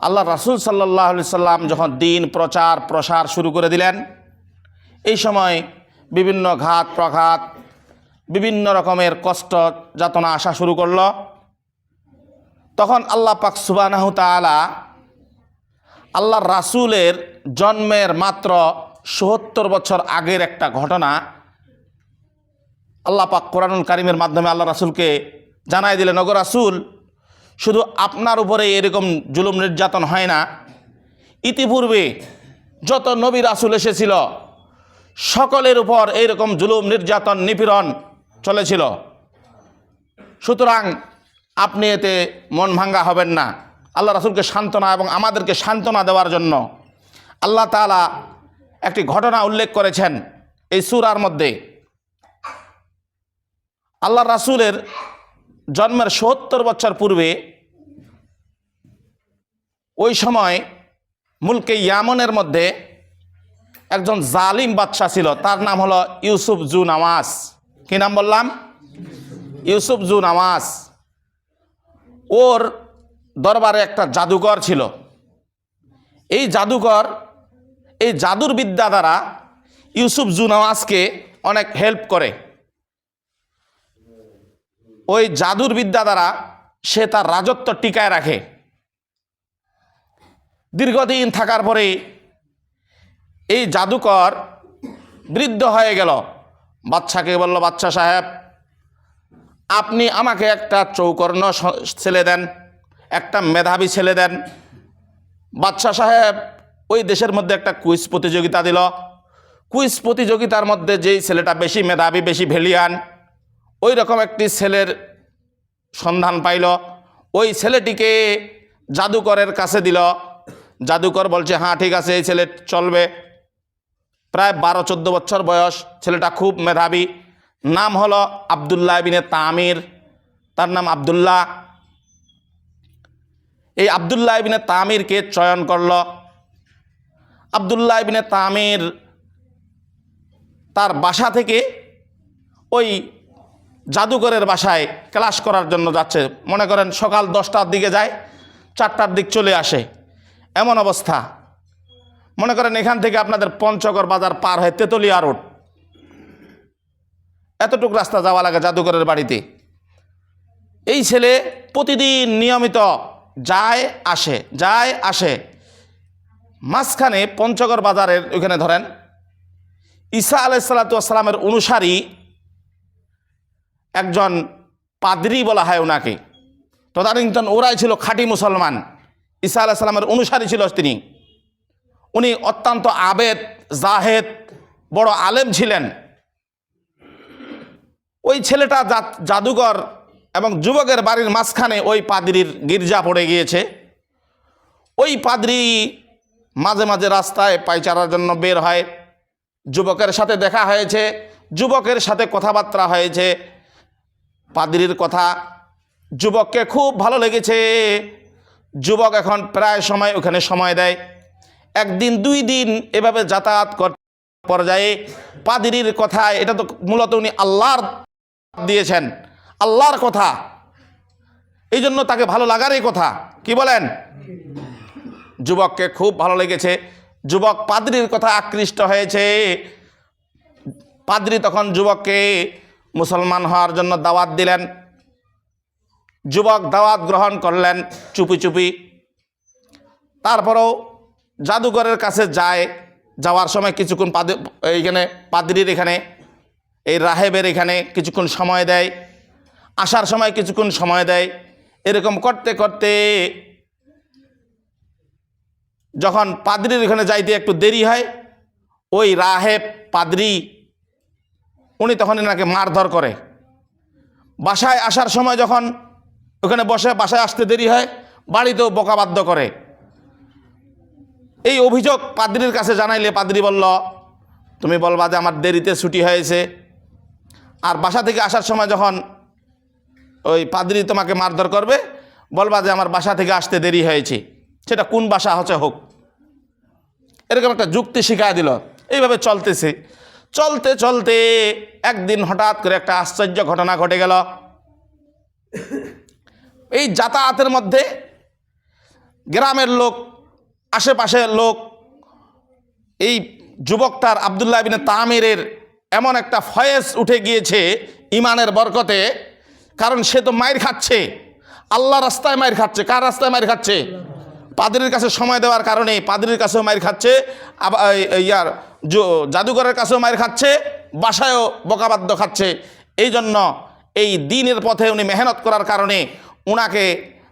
আল্লাহ রাসূল সাল্লাল্লাহু আলাইহি সাল্লাম যখন দিন প্রচার প্রসার শুরু করে দিলেন, এই সময় বিভিন্ন ঘাত প্রঘাত, বিভিন্ন রকমের কষ্ট যাতনা আসা শুরু করলো। তখন আল্লাহ পাক সুবহানাহু তাআলা আল্লাহর রাসূলের জন্মের মাত্র ৭০ বছর আগের একটা ঘটনা আল্লাহ পাক কোরআনুল কারীমের মাধ্যমে আল্লাহ রাসূলকে জানাই দিলেন, ওগো রাসূল, শুধু আপনার উপরে এরকম জুলুম নির্যাতন হয় না, ইতিপূর্বে যত নবী রাসূল এসেছিল সকলের উপর এইরকম জুলুম নির্যাতন নিপীড়ন চলেছিল। সুতরাং আপনি এতে মন ভাঙ্গা হবেন না। আল্লাহ রাসূলকে সান্ত্বনা এবং আমাদেরকে সান্ত্বনা দেওয়ার জন্য আল্লাহ তাআলা একটি ঘটনা উল্লেখ করেছেন এই সূরার মধ্যে। আল্লাহ রাসূলের জন্মের ৭০ বছর পূর্বে ওই সময় মুলকে ইয়ামনের মধ্যে একজন জালিম বাদশা ছিল, তার নাম হলো ইউসুফ জু নওয়াজ। কি নাম বললাম? ইউসুফ জু নওয়াজ। ওর দরবারে একটা জাদুকর ছিল। এই জাদুকর এই জাদুর বিদ্যা দ্বারা ইউসুফ জু নওয়াজকে অনেক হেল্প করে। ওই জাদুর বিদ্যা দ্বারা সে তার রাজত্ব টিকায় রাখে। দীর্ঘদিন থাকার পরে এই জাদুকর বৃদ্ধ হয়ে গেল। বাদশাকে বলল, বাদশা সাহেব, আপনি আমাকে একটা চৌকর্ণ ছেলে দেন, একটা মেধাবী ছেলে দেন। বাদশা সাহেব ওই দেশের মধ্যে একটা কুইজ প্রতিযোগিতা দিল। কুইজ প্রতিযোগিতার মধ্যে যেই ছেলেটা বেশি মেধাবী, বেশি ভেলিয়ান, ওই রকম একটি ছেলের সন্ধান পাইল। ওই ছেলেটিকে জাদুকরের কাছে দিল। জাদুকর বলছে, হ্যাঁ ঠিক আছে, এই ছেলে চলবে। প্রায় 12-14 বছর বয়স, ছেলেটা খুব মেধাবী। নাম হলো আব্দুল্লাহ ইবনে তামির। তার নাম আব্দুল্লাহ। এই আব্দুল্লাহ ইবনে তামিরকে চয়ন করল। আব্দুল্লাহ ইবনে তামির তার বাসা থেকে ওই জাদুকরের বাসায় ক্লাস করার জন্য যাচ্ছে। মনে করেন সকাল 10টার দিকে যায়, 4টার দিক চলে আসে, এমন অবস্থা। মনে করেন এখান থেকে আপনাদের পঞ্চগড় বাজার পার হয়ে তেতুলিয়া রোড, এতটুকু রাস্তা যাওয়া লাগে জাদুকরের বাড়িতে। এই ছেলে প্রতিদিন নিয়মিত যায় আসে। মাঝখানে পঞ্চগড় বাজারের ওইখানে ধরেন ঈসা আলাইহিস সালাতু ওয়াস সালামের অনুসারী একজন পাদ্রী বলা হয় ওনাকে। তদানীন্তন ওরাই ছিল খাঁটি মুসলমান। ঈসা আলাইহিস সালামের অনুসারী ছিল তিনি। উনি অত্যন্ত আবেদ, জাহেদ, বড় আলেম ছিলেন। ওই ছেলেটা জাদুকর এবং যুবকের বাড়ির মাঝখানে ওই পাদ্রীর গির্জা পড়ে গিয়েছে। ওই পাদ্রী মাঝে মাঝে রাস্তায় পায়চারার জন্য বের হয়। যুবকের সাথে দেখা হয়েছে, যুবকের সাথে কথাবার্তা হয়েছে। পাদ্রীর কথা যুবককে খুব ভালো লেগেছে। যুবক এখন প্রায় সময় ওখানে সময় দেয়। একদিন 2 দিন এভাবে যাতায়াত করতে পর্যায়ে পাদ্রীর কথা, এটা তো মূলত উনি আল্লাহর দিয়েছেন, আল্লাহর কথা, এই জন্য তাকে ভালো লাগারই কথা। কি বলেন? যুবককে খুব ভালো লেগেছে। যুবক পাদ্রীর কথা আকৃষ্ট হয়েছে। পাদ্রী তখন যুবককে মুসলমান হওয়ার জন্য দাওয়াত দিলেন। যুবক দাওয়াত গ্রহণ করলেন চুপি চুপি। তারপরেও জাদুঘরের কাছে যাওয়ার সময় কিছুক্ষণ এইখানে পাদ্রীর এখানে, এই রাহেবের এখানে কিছুক্ষণ সময় দেয়, আসার সময় কিছুক্ষণ সময় দেয়। এরকম করতে করতে যখন পাদ্রীর এখানে যাইতে একটু দেরি হয়, ওই রাহেব পাদ্রী উনি তখন এনাকে মারধর করে। বাসায় আসার সময় যখন ওখানে বসে, বাসায় আসতে দেরি হয়, বাড়িতেও বকাবাধ্য করে। এই অভিযোগ পাদ্রীর কাছে জানাইলে পাদ্রী বলল, তুমি বলবা যে আমার দেরিতে ছুটি হয়েছে। আর বাসা থেকে আসার সময় যখন ওই পাদ্রী তোমাকে মারধর করবে, বলবা যে আমার বাসা থেকে আসতে দেরি হয়েছে, সেটা কোন বাসা হচ্ছে হোক। এরকম একটা যুক্তি শিখায় দিল। এইভাবে চলতেছে। চলতে চলতে একদিন হঠাৎ করে একটা আশ্চর্য ঘটনা ঘটে গেল। এই যাতায়াতের মধ্যে গ্রামের লোক, আশেপাশের লোক এই যুবকটার আব্দুল্লাহ ইবনে তামিরের এমন একটা ফয়েজ উঠে গিয়েছে ইমানের বরকতে, কারণ সে তো মাইর খাচ্ছে, আল্লাহ রাস্তায় মাইর খাচ্ছে। কার রাস্তায় মাইর খাচ্ছে? পাদ্রীর কাছে সময় দেওয়ার কারণে পাদ্রীর কাছেও মাইর খাচ্ছে, আবার জাদুঘরের কাছেও মাইর খাচ্ছে, বাসায়ও বকাবাদ্য খাচ্ছে। এই জন্য এই দ্বীনের পথে উনি মেহনত করার কারণে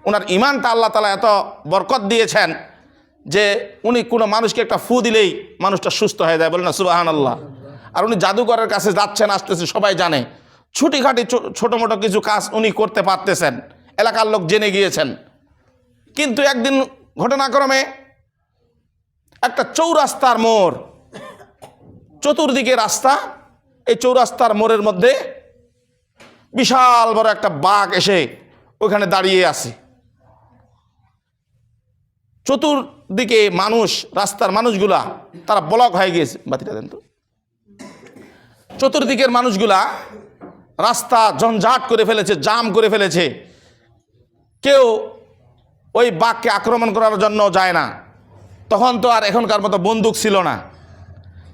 ওনার ইমানটা আল্লাহ তাআলা এত বরকত দিয়েছেন যে উনি কোনো মানুষকে একটা ফু দিলেই মানুষটা সুস্থ হয়ে যায়। বলেন না সুবহানাল্লাহ। আর উনি জাদুঘরের কাছে যাচ্ছেন আসতেছে, সবাই জানে। ছুটিখাটি ছোটো মোটো কিছু কাজ উনি করতে পারতেছেন, এলাকার লোক জেনে গিয়েছেন। কিন্তু একদিন ঘটনাক্রমে একটা চৌরাস্তার মোড়, চতুর্দিকে রাস্তা, এই চৌরাস্তার মোড়ের মধ্যে বিশাল বড় একটা বাঘ এসে ওখানে দাঁড়িয়ে আছে। চতুর্দিকে মানুষ, রাস্তার মানুষগুলা তারা ব্লক হয়ে গিয়েছে। বাতিটা দেন তো। চতুর্দিকের মানুষগুলা রাস্তা ঝঞ্ঝাট করে ফেলেছে, জাম করে ফেলেছে। কেউ ওই বাঘকে আক্রমণ করার জন্য যায় না। তখন তো আর এখনকার মতো বন্দুক ছিল না।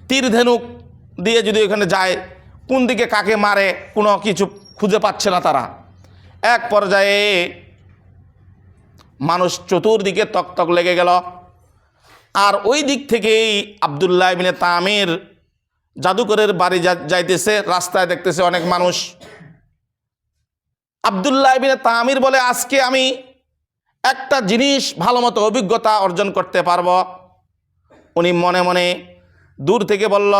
তীর ধনুক দিয়ে যদি ওখানে যায়, কোন দিকে কাকে মারে কোনো কিছু খুঁজে পাচ্ছে না তারা। এক পর্যায়ে মানুষ চতুর্দিকে তকতক লেগে গেল। আর ওই দিক থেকেই আব্দুল্লাহ ইবনে তামির জাদুকরের বাড়ি যাইতেছে, রাস্তায় দেখতেছে অনেক মানুষ। আব্দুল্লাহ ইবনে তামির বলে, আজকে আমি একটা জিনিস ভালো মতো অভিজ্ঞতা অর্জন করতে পারবো। উনি মনে মনে দূর থেকে বলল,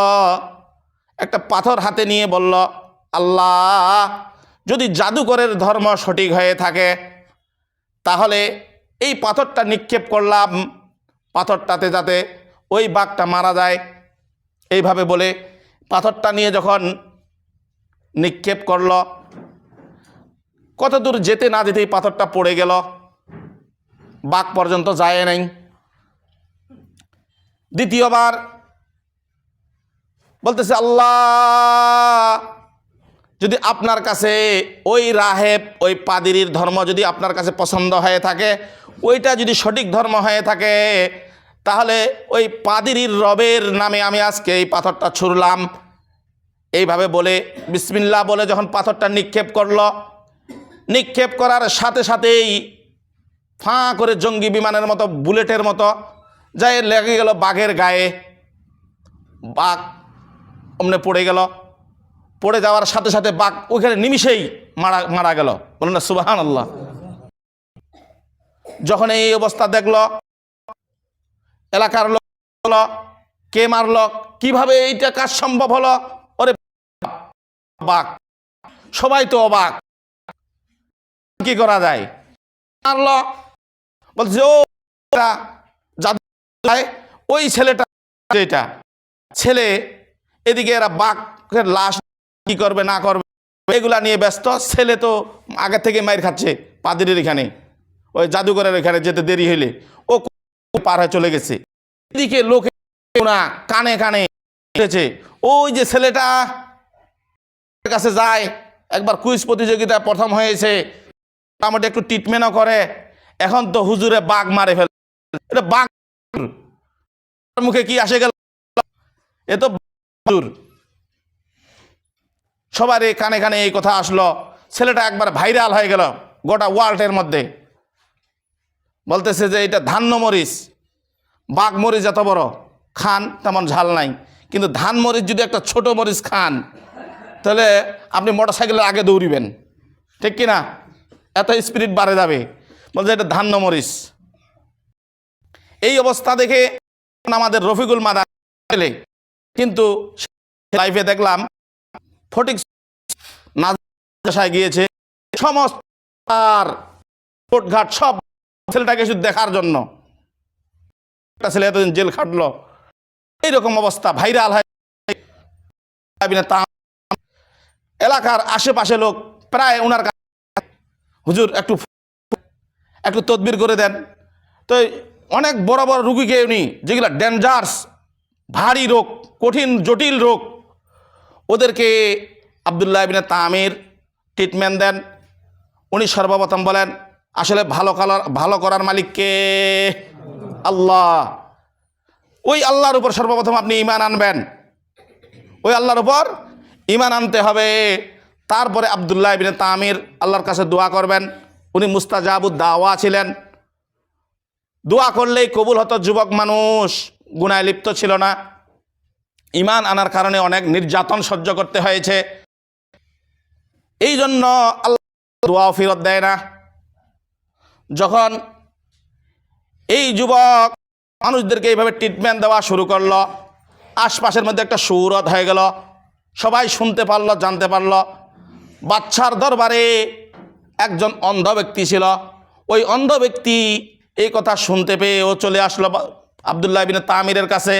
একটা পাথর হাতে নিয়ে বলল, আল্লাহ, যদি জাদুকরের ধর্ম সঠিক হয়ে থাকে তাহলে এই পাথরটা নিক্ষেপ করলাম, পাথরটাতে যাতে ওই বাঘটা মারা যায়। এইভাবে বলে পাথরটা নিয়ে যখন নিক্ষেপ করল, কত দূর যেতে না যেতেই পাথরটা পড়ে গেল, বাঘ পর্যন্ত যায় নাই। দ্বিতীয়বার বলতেছে, আল্লাহ, যদি আপনার কাছে ওই রাহেব, ওই পাদ্রীর ধর্ম যদি আপনার কাছে পছন্দ হয়ে থাকে, ওইটা যদি সঠিক ধর্ম হয়ে থাকে, তাহলে ওই পাদ্রীর রবের নামে আমি আজকে এই পাথরটা ছুড়লাম। এইভাবে বলে বিসমিল্লাহ বলে যখন পাথরটা নিক্ষেপ করল, নিক্ষেপ করার সাথে সাথেই ফাঁ করে জঙ্গি বিমানের মতো, বুলেটের মতো যাই লেগে গেল বাঘের গায়ে। বাঘ অমনে পড়ে গেল। পড়ে যাওয়ার সাথে সাথে বাঘ ওইখানে নিমিষেই মারা গেল। বলুন না সুবহানাল্লাহ। যখন এই অবস্থা দেখল, এলাকার লোক বলল, কে মারল, কিভাবে এইটা কাজ সম্ভব হলো? ওরে বাঘ, সবাই তো অবাক, কি করা যায়? মারল, বলছে ও জাদু, ওই ছেলেটা, যেটা ছেলে, এদিকে এরা বাঘের লাশ কি করবে না করবে এগুলা নিয়ে ব্যস্ত। ছেলে তো আগে থেকে মাইর খাচ্ছে পাদ্রীর এখানে, ওই জাদুঘরের এখানে যেতে দেরি হইলে ও পার হয়ে চলে গেছে। এদিকে লোকে না কানে কানে উঠেছে, ওই যে ছেলেটা কাছে যায়, একবার কুইজ প্রতিযোগিতা প্রথম হয়েছে, মোটামুটি একটু ট্রিটমেন্টও করে, এখন তো হুজুরে বাঘ মারে ফেলে। এটা বাঘ মুখে কি আসে গেল? এ তো হুজুর। সবার কানে কানে এই কথা আসলো। ছেলেটা একবার ভাইরাল হয়ে গেল গোটা ওয়ার্ল্ডের মধ্যে। বলতেছে যে এটা ধান্য মরিচ, বাঘ মরিচ এত বড় খান তেমন ঝাল নাই, কিন্তু ধান মরিচ যদি একটা ছোট মরিচ খান তাহলে আপনি মোটরসাইকেলের আগে দৌড়িবেন, ঠিক কিনা? এত স্পিরিট বাড়ে যাবে। বলছে এটা ধান্য মরিচ। এই অবস্থা দেখে আমাদের রফিকুল মাদার ছেলে, কিন্তু লাইফে দেখলাম ফটিক নাজাসায় গিয়েছে, সমস্ত আর কোটঘাট সব ছেলেটাকে শুধু দেখার জন্য। একটা ছেলে এতদিন জেল খাটলো, এইরকম অবস্থা, ভাইরাল হয়। এলাকার আশেপাশে লোক প্রায় ওনার কাছে, হুজুর একটু তদবির করে দেন। তো অনেক বড় বড় রুগীকে উনি, যেগুলো ডেঞ্জার্স, ভারী রোগ, কঠিন জটিল রোগ, ওদেরকে আব্দুল্লাহ ইবনে তামির ট্রিটমেন্ট দেন। উনি সর্বপ্রথম বলেন, আসলে ভালো করার মালিক কে? আল্লাহ। ওই আল্লাহর উপর সর্বপ্রথম আপনি ঈমান আনবেন, ওই আল্লাহর উপর ঈমান আনতে হবে। তারপরে আব্দুল্লাহ ইবনে তামির আল্লাহর কাছে দোয়া করবেন। উনি মুস্তাজাবুদ দাওয়া ছিলেন, দোয়া করলেই কবুল হতো। যুবক মানুষ, গুনায় লিপ্ত ছিল না, ঈমান আনার কারণে অনেক নির্যাতন সহ্য করতে হয়েছে। এই জন্য আল্লাহ দোয়াও ফেরত দেয় না। যখন এই যুবক মানুষদেরকে এইভাবে ট্রিটমেন্ট দেওয়া শুরু করলো, আশপাশের মধ্যে একটা সুরত হয়ে গেল, সবাই শুনতে পারলো, জানতে পারলো। বাচ্চার দরবারে একজন অন্ধ ব্যক্তি ছিল, ওই অন্ধ ব্যক্তি এই কথা শুনতে পেয়ে ও চলে আসলো আব্দুল্লাহ ইবনে তামিরের কাছে,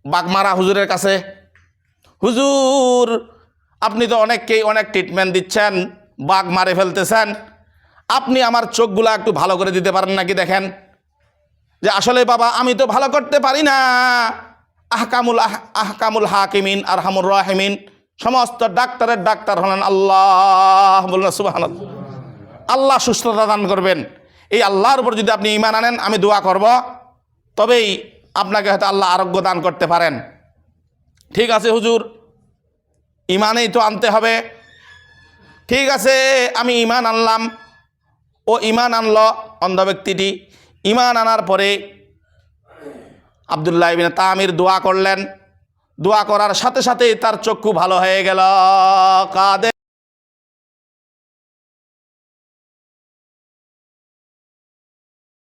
বাগমারা হুজুরের কাছে। হুজুর, আপনি তো অনেককেই অনেক ট্রিটমেন্ট দিচ্ছেন, বাঘ মারে ফেলতেছেন, আপনি আমার চোখগুলা একটু ভালো করে দিতে পারেন নাকি? দেখেন যে আসলে বাবা আমি তো ভালো করতে পারি না। আহকামুল হাকিমিন আরহামুর রাহিমিন, সমস্ত ডাক্তারের ডাক্তার হলেন আল্লাহ। বলুন সুবহানাল্লাহ। আল্লাহ সুস্থতা দান করবেন। এই আল্লাহর উপর যদি আপনি ঈমান আনেন, আমি দোয়া করব, তবেই আপনাকে হয়তো আল্লাহ আরোগ্য দান করতে পারেন। ঠিক আছে হুজুর, ঈমানেই তো আনতে হবে। ঠিক আছে, আমি ঈমান আনলাম। ও ঈমান আনলো অন্ধ ব্যক্তিটি। ঈমান আনার পরে আব্দুল্লাহ ইবনে তামির দোয়া করলেন। দোয়া করার সাথে সাথে তার চক্ষু ভালো হয়ে গেল। কাঁদে